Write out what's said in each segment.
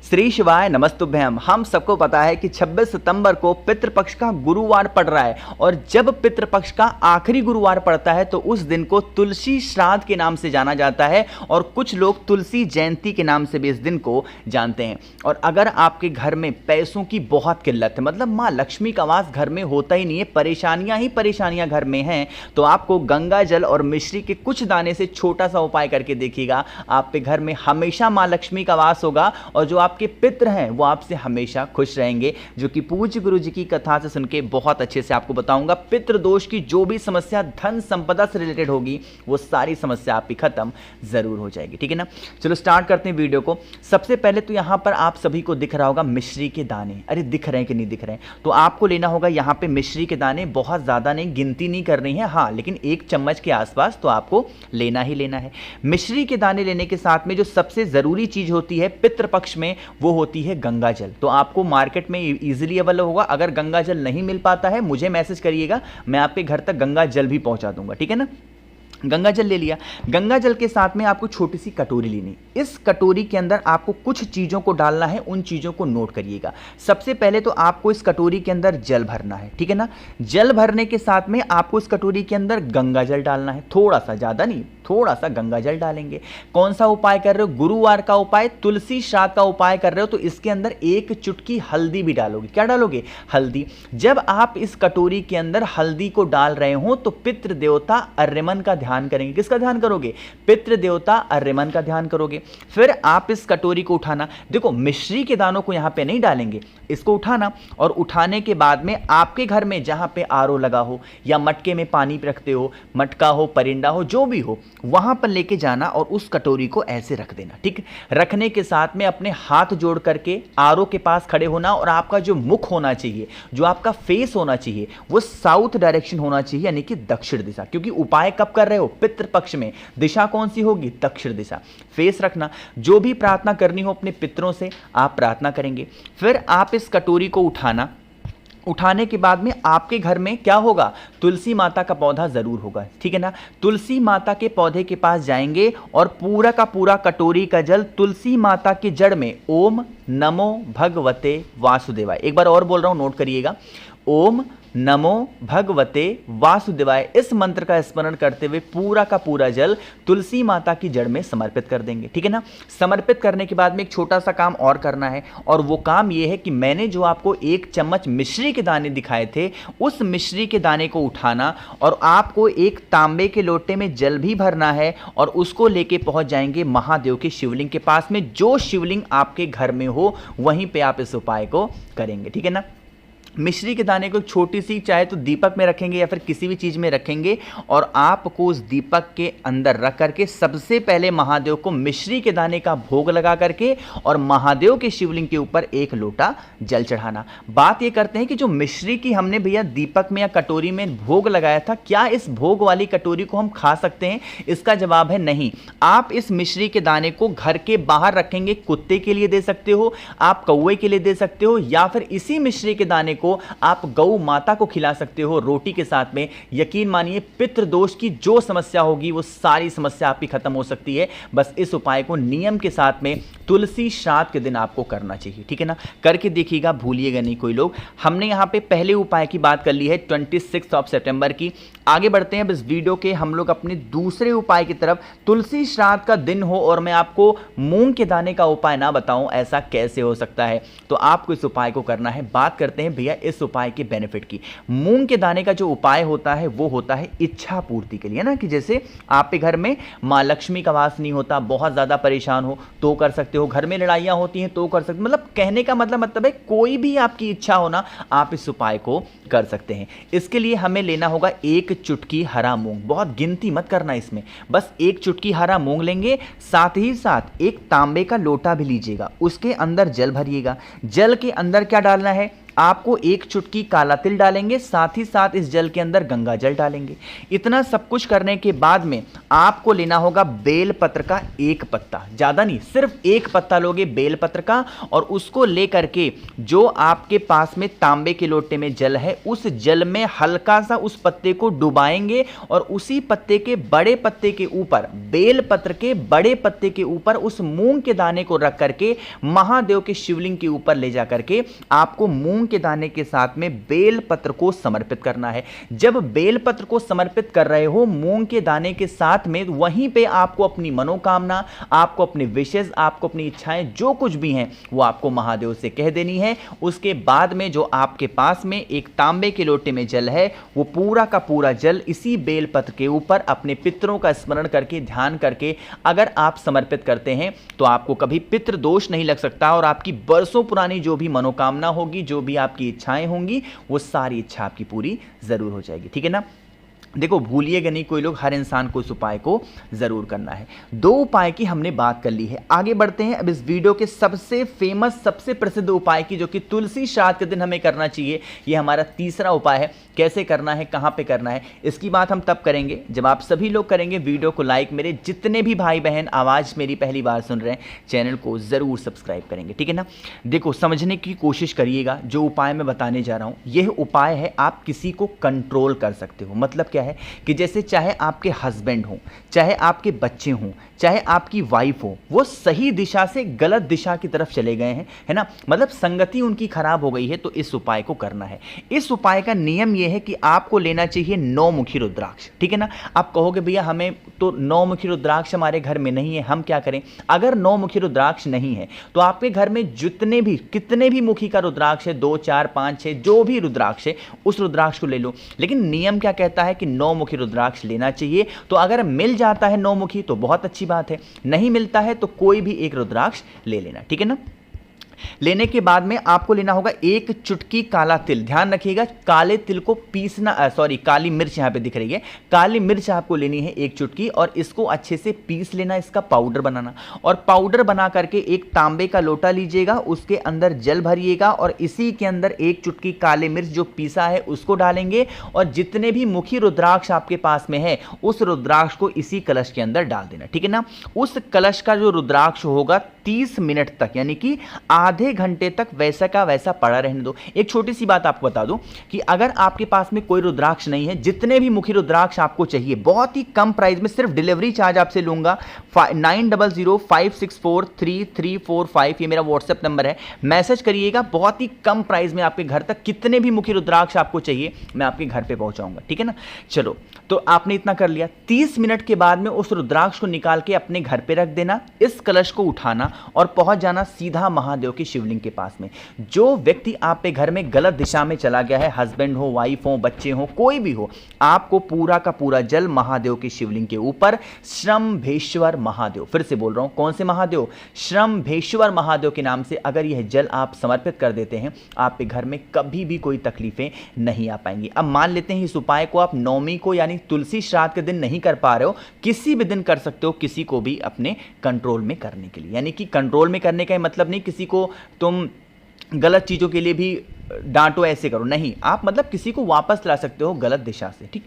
श्री शिवाय नमस्तुभ्यम। हम सबको पता है कि 26 सितंबर को पितृपक्ष का गुरुवार पड़ रहा है और जब पितृपक्ष का आखिरी गुरुवार पड़ता है तो उस दिन को तुलसी श्राद्ध के नाम से जाना जाता है और कुछ लोग तुलसी जयंती के नाम से भी इस दिन को जानते हैं। और अगर आपके घर में पैसों की बहुत किल्लत है, मतलब माँ लक्ष्मी का वास घर में होता ही नहीं है, परेशानियां ही परेशानियां घर में हैं, तो आपको गंगा जल और मिश्री के कुछ दाने से छोटा सा उपाय करके देखिएगा। आपके घर में हमेशा माँ लक्ष्मी का वास होगा और जो आपके पितृ हैं वो आपसे हमेशा खुश रहेंगे, जो कि पूज्य गुरु जी की कथा से सुन के बहुत अच्छे से आपको बताऊंगा। पितृ दोष की जो भी समस्या धन संपदा से रिलेटेड होगी वो सारी समस्या आपकी खत्म जरूर हो जाएगी। ठीक है ना, चलो स्टार्ट करते हैं वीडियो को। सबसे पहले तो यहाँ पर आप सभी को दिख रहा होगा मिश्री के दाने। अरे दिख रहे हैं कि नहीं दिख रहे हैं? तो आपको लेना होगा यहाँ पे मिश्री के दाने, बहुत ज्यादा नहीं, गिनती नहीं करनी है, हाँ लेकिन 1 चम्मच के आसपास तो आपको लेना ही लेना है। मिश्री के दाने लेने के साथ में जो सबसे जरूरी चीज होती है पितृपक्ष में वो होती है गंगा जल। तो आपको मार्केट में इजीली अवेलेबल होगा। अगर गंगा जल नहीं मिल पाता है मुझे मैसेज करिएगा, मैं आपके घर तक गंगा जल भी पहुंचा दूंगा। ठीक है ना, गंगा जल ले लिया। गंगा जल के साथ में आपको छोटी सी कटोरी लेनी। इस कटोरी के अंदर आपको कुछ चीज़ों को डालना है, उन चीज़ों को नोट करिएगा। सबसे पहले तो आपको इस कटोरी के अंदर जल भरना है। ठीक है ना, जल भरने के साथ में आपको इस कटोरी के अंदर गंगा जल डालना है, थोड़ा सा, ज़्यादा नहीं, थोड़ा सा गंगा जल डालेंगे। कौन सा उपाय कर रहे हो? गुरुवार का उपाय, तुलसी श्राद्ध का उपाय कर रहे हो तो इसके अंदर 1 चुटकी हल्दी भी डालोगे। क्या डालोगे? हल्दी। जब आप इस कटोरी के अंदर हल्दी को डाल रहे हो तो पितृ देवता अर्यमन का ध्यान करेंगे। किसका ध्यान करोगे? पितृ देवता अर्यमन का ध्यान करोगे। फिर आप इस कटोरी को उठाना, देखो मिश्री के दानों को यहां पे नहीं डालेंगे, इसको उठाना और उठाने के बाद में आपके घर में जहां पे आरओ लगा हो या मटके में पानी रखते हो, मटका हो, परिंदा हो, जो भी हो, वहां पर लेके जाना और उस कटोरी को ऐसे रख देना। ठीक, रखने के साथ में अपने हाथ जोड़ करके आरओ के पास खड़े होना और आपका जो मुख होना चाहिए, जो आपका फेस होना चाहिए वो साउथ डायरेक्शन होना चाहिए, यानी कि दक्षिण दिशा। क्योंकि उपाय कब कर रहे हो? पितृपक्ष में। दिशा कौन सी होगी? दक्षिण दिशा। फेस रखना। जो भी प्रार्थना करनी हो अपने पितरों से आप प्रार्थना करेंगे। फिर आप इस कटोरी को उठाना। उठाने के बाद में आपके घर में क्या होगा? तुलसी माता का पौधा जरूर होगा। ठीक है ना, तुलसी माता के पौधे के पास जाएंगे और पूरा का पूरा कटोरी का जल तुलसी माता के जड़ में ओम नमो भगवते वासुदेवाय, एक बार और बोल रहा हूं, नोट करिएगा, ओम नमो भगवते वासुदेवाय, इस मंत्र का स्मरण करते हुए पूरा का पूरा जल तुलसी माता की जड़ में समर्पित कर देंगे। ठीक है ना, समर्पित करने के बाद में एक छोटा सा काम और करना है और वो काम ये है कि मैंने जो आपको 1 चम्मच मिश्री के दाने दिखाए थे, उस मिश्री के दाने को उठाना और आपको एक तांबे के लोटे में जल भी भरना है और उसको लेके पहुंच जाएंगे महादेव के शिवलिंग के पास में। जो शिवलिंग आपके घर में हो वहीं पे आप इस उपाय को करेंगे। ठीक है ना, मिश्री के दाने को छोटी सी, चाहे तो दीपक में रखेंगे या फिर किसी भी चीज में रखेंगे और आपको उस दीपक के अंदर रख करके सबसे पहले महादेव को मिश्री के दाने का भोग लगा करके और महादेव के शिवलिंग के ऊपर 1 लोटा जल चढ़ाना। बात ये करते हैं कि जो मिश्री की हमने भैया दीपक में या कटोरी में भोग लगाया था, क्या इस भोग वाली कटोरी को हम खा सकते हैं? इसका जवाब है नहीं। आप इस मिश्री के दाने को घर के बाहर रखेंगे, कुत्ते के लिए दे सकते हो, आप कौवे के लिए दे सकते हो, या फिर इसी मिश्री के दाने को आप गौ माता को खिला सकते हो रोटी के साथ में। यकीन मानिए पितृ दोष की जो समस्या होगी वो सारी समस्या आपकी खत्म हो सकती है। बस इस उपाय को नियम के साथ में तुलसी श्राद्ध के दिन आपको करना चाहिए। ठीक है ना, करके देखिएगा, भूलिएगा नहीं कोई लोग। हमने यहां पे पहले उपाय की बात कर ली है 26 सितंबर की। आगे बढ़ते हैं इस वीडियो के हम लोग अपने दूसरे उपाय की तरफ। तुलसी श्राद्ध का दिन हो और मैं आपको मूंग के दाने का उपाय ना बताऊं, ऐसा कैसे हो सकता है? तो आपको इस उपाय को करना है। बात करते हैं भैया इस उपाय के बेनिफिट की। मूंग के दाने का जो उपाय होता है वो होता है इच्छा पूर्ति के लिए ना, कि जैसे आपके घर में मां लक्ष्मी का वास नहीं होता, बहुत ज्यादा परेशान हो तो कर सकते हो, घर में लड़ाइयां होती हैं तो कर सकते हो। मतलब कहने का मतलब है कोई भी आपकी इच्छा हो ना, आप इस उपाय को कर सकते हैं। इसके लिए हमें लेना होगा 1 चुटकी हरा मूंग। बहुत गिनती मत करना इसमें, बस 1 चुटकी हरा मूंग लेंगे। साथ ही साथ 1 तांबे का लोटा भी लीजिएगा, उसके अंदर जल भरिएगा। जल के अंदर क्या डालना है? आपको एक चुटकी काला तिल डालेंगे, साथ ही साथ इस जल के अंदर गंगा जल डालेंगे। इतना सब कुछ करने के बाद में आपको लेना होगा बेल पत्र का एक पत्ता, ज्यादा नहीं, सिर्फ एक पत्ता लोगे बेल पत्र का, और उसको लेकर के जो आपके पास में तांबे के लोटे में जल है उस जल में हल्का सा उस पत्ते को डुबाएंगे और उसी पत्ते के बड़े पत्ते के ऊपर, बेल पत्र के बड़े पत्ते के ऊपर उस मूंग के दाने को रख करके महादेव के शिवलिंग के ऊपर ले जा करके आपको मूंग के दाने के साथ में बेल पत्र को समर्पित करना है। जब बेल पत्र को समर्पित कर रहे हो मूंग के दाने के साथ में, वहीं पे आपको अपनी मनोकामना, आपको अपने विशेष, आपको अपनी इच्छाएं जो कुछ भी हैं वो आपको महादेव से कह देनी है। उसके बाद में जो आपके पास में एक तांबे के लोटे में जल है वो पूरा का पूरा जल इसी बेल पत्र के ऊपर अपने पितरों का स्मरण करके, ध्यान करके अगर आप समर्पित करते हैं तो आपको कभी पितृ दोष नहीं लग सकता और आपकी बरसों पुरानी जो भी मनोकामना होगी, जो भी आपकी इच्छाएं होंगी, वो सारी इच्छा आपकी पूरी जरूर हो जाएगी। ठीक है ना। देखो भूलिएगा नहीं कोई लोग, हर इंसान को इस उपाय को जरूर करना है। 2 उपाय की हमने बात कर ली है, आगे बढ़ते हैं अब इस वीडियो के सबसे फेमस, सबसे प्रसिद्ध उपाय की, जो कि तुलसी श्राद्ध के दिन हमें करना चाहिए। ये हमारा तीसरा उपाय है। कैसे करना है, कहां पे करना है, इसकी बात हम तब करेंगे जब आप सभी लोग करेंगे वीडियो को लाइक। मेरे जितने भी भाई बहन आवाज मेरी पहली बार सुन रहे हैं, चैनल को जरूर सब्सक्राइब करेंगे। ठीक है ना। देखो समझने की कोशिश करिएगा, जो उपाय मैं बताने जा रहा हूं यह उपाय है आप किसी को कंट्रोल कर सकते हो। मतलब क्या है कि जैसे चाहे आपके हस्बैंड हो, चाहे आपके बच्चे हों, चाहे आपकी वाइफ हो, वो सही दिशा से गलत दिशा की तरफ चले गए हैं, है ना, मतलब संगति उनकी खराब हो गई है, तो इस उपाय को करना है। इस उपाय का नियम यह है कि आपको लेना चाहिए 9 मुखी रुद्राक्ष। ठीक है ना। आप कहोगे भैया हमें तो 9 मुखी रुद्राक्ष हमारे घर में नहीं है, हम क्या करें। अगर 9 मुखी रुद्राक्ष नहीं है तो आपके घर में जितने भी, कितने भी मुखी का रुद्राक्ष है, 2 4 5 6 जो भी रुद्राक्ष है, उस रुद्राक्ष को ले लो। लेकिन नियम क्या कहता है कि 9 मुखी रुद्राक्ष लेना चाहिए। तो अगर मिल जाता है 9 मुखी तो बहुत अच्छी बात है, नहीं मिलता है तो कोई भी एक रुद्राक्ष ले लेना। ठीक है ना। लेने के बाद में आपको लेना होगा एक चुटकी काला तिल। ध्यान रखिएगा काले तिल को पीसना, सॉरी काली मिर्च यहां पे दिख रही है, काली मिर्च आपको लेनी है एक चुटकी, और इसको अच्छे से पीस लेना, इसका पाउडर बनाना। और पाउडर बना करके एक तांबे का लोटा लीजिएगा, उसके अंदर जल भरिएगा और इसी के अंदर एक चुटकी काली मिर्च जो पीसा है उसको डालेंगे, और जितने भी मुखी रुद्राक्ष आपके पास में है उस रुद्राक्ष को इसी कलश के अंदर डाल देना। ठीक है ना। उस कलश का जो रुद्राक्ष होगा 30 मिनट तक, यानी कि आधे घंटे तक वैसा का वैसा पड़ा रहने दो। एक छोटी सी बात आपको बता दूं कि अगर आपके पास में कोई रुद्राक्ष नहीं है, जितने भी मुखी रुद्राक्ष आपको चाहिए, बहुत ही कम प्राइस में, सिर्फ डिलीवरी चार्ज आपसे लूंगा 9005643345, ये मेरा व्हाट्सएप नंबर है, मैसेज करिएगा। बहुत ही कम प्राइस में आपके घर तक कितने भी मुखी रुद्राक्ष आपको चाहिए मैं आपके घर पे पहुंचाऊंगा। ठीक है ना। चलो तो आपने इतना कर लिया। 30 मिनट के बाद में उस रुद्राक्ष को निकाल के अपने घर पे रख देना, इस कलश को उठाना और पहुंच जाना सीधा महादेव के शिवलिंग के पास में। जो व्यक्ति आप पे घर में गलत दिशा में चला गया है, हस्बैंड हो, वाइफ हो, बच्चे हो, कोई भी हो, आपको पूरा का पूरा जल महादेव के शिवलिंग के ऊपर श्रम्भेश्वर महादेव, फिर से बोल रहा हूं कौन से महादेव, श्रम्भेश्वर महादेव के नाम से अगर यह जल आप समर्पित कर देते हैं, आपके घर में कभी भी कोई तकलीफें नहीं आ पाएंगी। अब मान लेते हैं इस उपाय को आप नवमी को यानी तुलसी श्राद्ध के दिन नहीं कर पा रहे हो, किसी भी दिन कर सकते हो, किसी को भी अपने कंट्रोल में करने के लिए। यानी कि कंट्रोल में करने का मतलब नहीं किसी को तुम गलत चीज़ों के लिए भी डांटो, ऐसे करो, नहीं, आप मतलब किसी को वापस ला सकते हो गलत दिशा से। ठीक।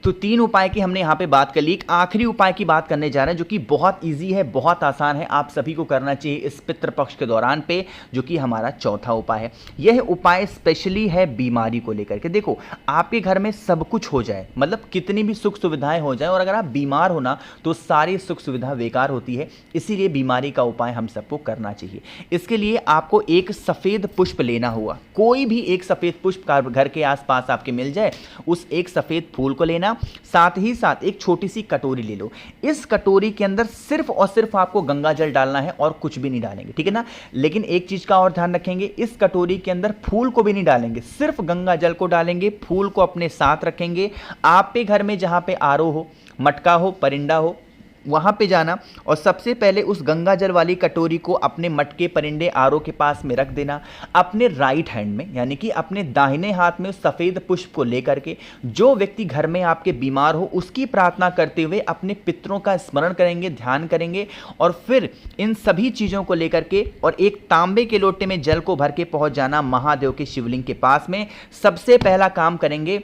तो 3 उपाय की हमने यहाँ पे बात कर ली। एक आखिरी उपाय की बात करने जा रहे हैं जो कि बहुत इजी है, बहुत आसान है, आप सभी को करना चाहिए इस पितृपक्ष के दौरान पे, जो कि हमारा चौथा उपाय है। यह उपाय स्पेशली है बीमारी को लेकर के। देखो आपके घर में सब कुछ हो जाए, मतलब कितनी भी सुख सुविधाएं हो जाए, और अगर आप बीमार हो ना तो सारी सुख सुविधा बेकार होती है, इसीलिए बीमारी का उपाय हम सबको करना चाहिए। इसके लिए आपको एक सफेद पुष्प लेना होगा, कोई भी एक सफेद पुष्प घर के आसपास आपके मिल जाए, उस एक सफेद फूल को लेना, साथ ही साथ एक छोटी सी कटोरी ले लो। इस कटोरी के अंदर सिर्फ और सिर्फ आपको गंगा जल डालना है और कुछ भी नहीं डालेंगे। ठीक है ना। लेकिन एक चीज का और ध्यान रखेंगे, इस कटोरी के अंदर फूल को भी नहीं डालेंगे, सिर्फ गंगा जल को डालेंगे, फूल को अपने साथ रखेंगे। आप पे घर में जहां पे आरो हो, मटका हो, परिंदा हो, वहाँ पे जाना और सबसे पहले उस गंगा जल वाली कटोरी को अपने मटके परिंदे आरओ के पास में रख देना। अपने राइट हैंड में यानी कि अपने दाहिने हाथ में उस सफ़ेद पुष्प को लेकर के जो व्यक्ति घर में आपके बीमार हो उसकी प्रार्थना करते हुए अपने पितरों का स्मरण करेंगे, ध्यान करेंगे और फिर इन सभी चीज़ों को लेकर के और एक तांबे के लोटे में जल को भर के पहुँच जाना महादेव के शिवलिंग के पास में। सबसे पहला काम करेंगे,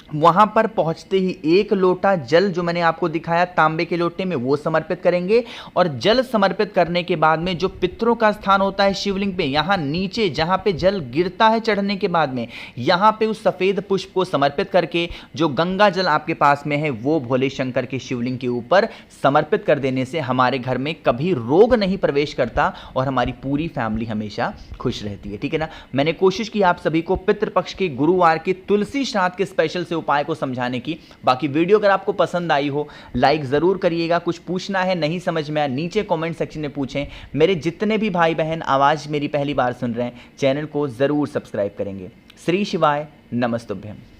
वहां पर पहुंचते ही एक लोटा जल जो मैंने आपको दिखाया तांबे के लोटे में वो समर्पित करेंगे और जल समर्पित करने के बाद में जो पितरों का स्थान होता है शिवलिंग पे, यहां नीचे जहां पे जल गिरता है चढ़ने के बाद में, यहां पे उस सफेद पुष्प को समर्पित करके जो गंगा जल आपके पास में है वो भोले शंकर के शिवलिंग के ऊपर समर्पित कर देने से हमारे घर में कभी रोग नहीं प्रवेश करता और हमारी पूरी फैमिली हमेशा खुश रहती है। ठीक है ना। मैंने कोशिश की आप सभी को पितृपक्ष के गुरुवार के तुलसी श्राद्ध के स्पेशल से उपाय को समझाने की। बाकी वीडियो अगर आपको पसंद आई हो लाइक जरूर करिएगा। कुछ पूछना है नहीं समझ में आया नीचे कमेंट सेक्शन में पूछें। मेरे जितने भी भाई बहन आवाज मेरी पहली बार सुन रहे हैं चैनल को जरूर सब्सक्राइब करेंगे। श्री शिवाय नमस्तुभ्यम।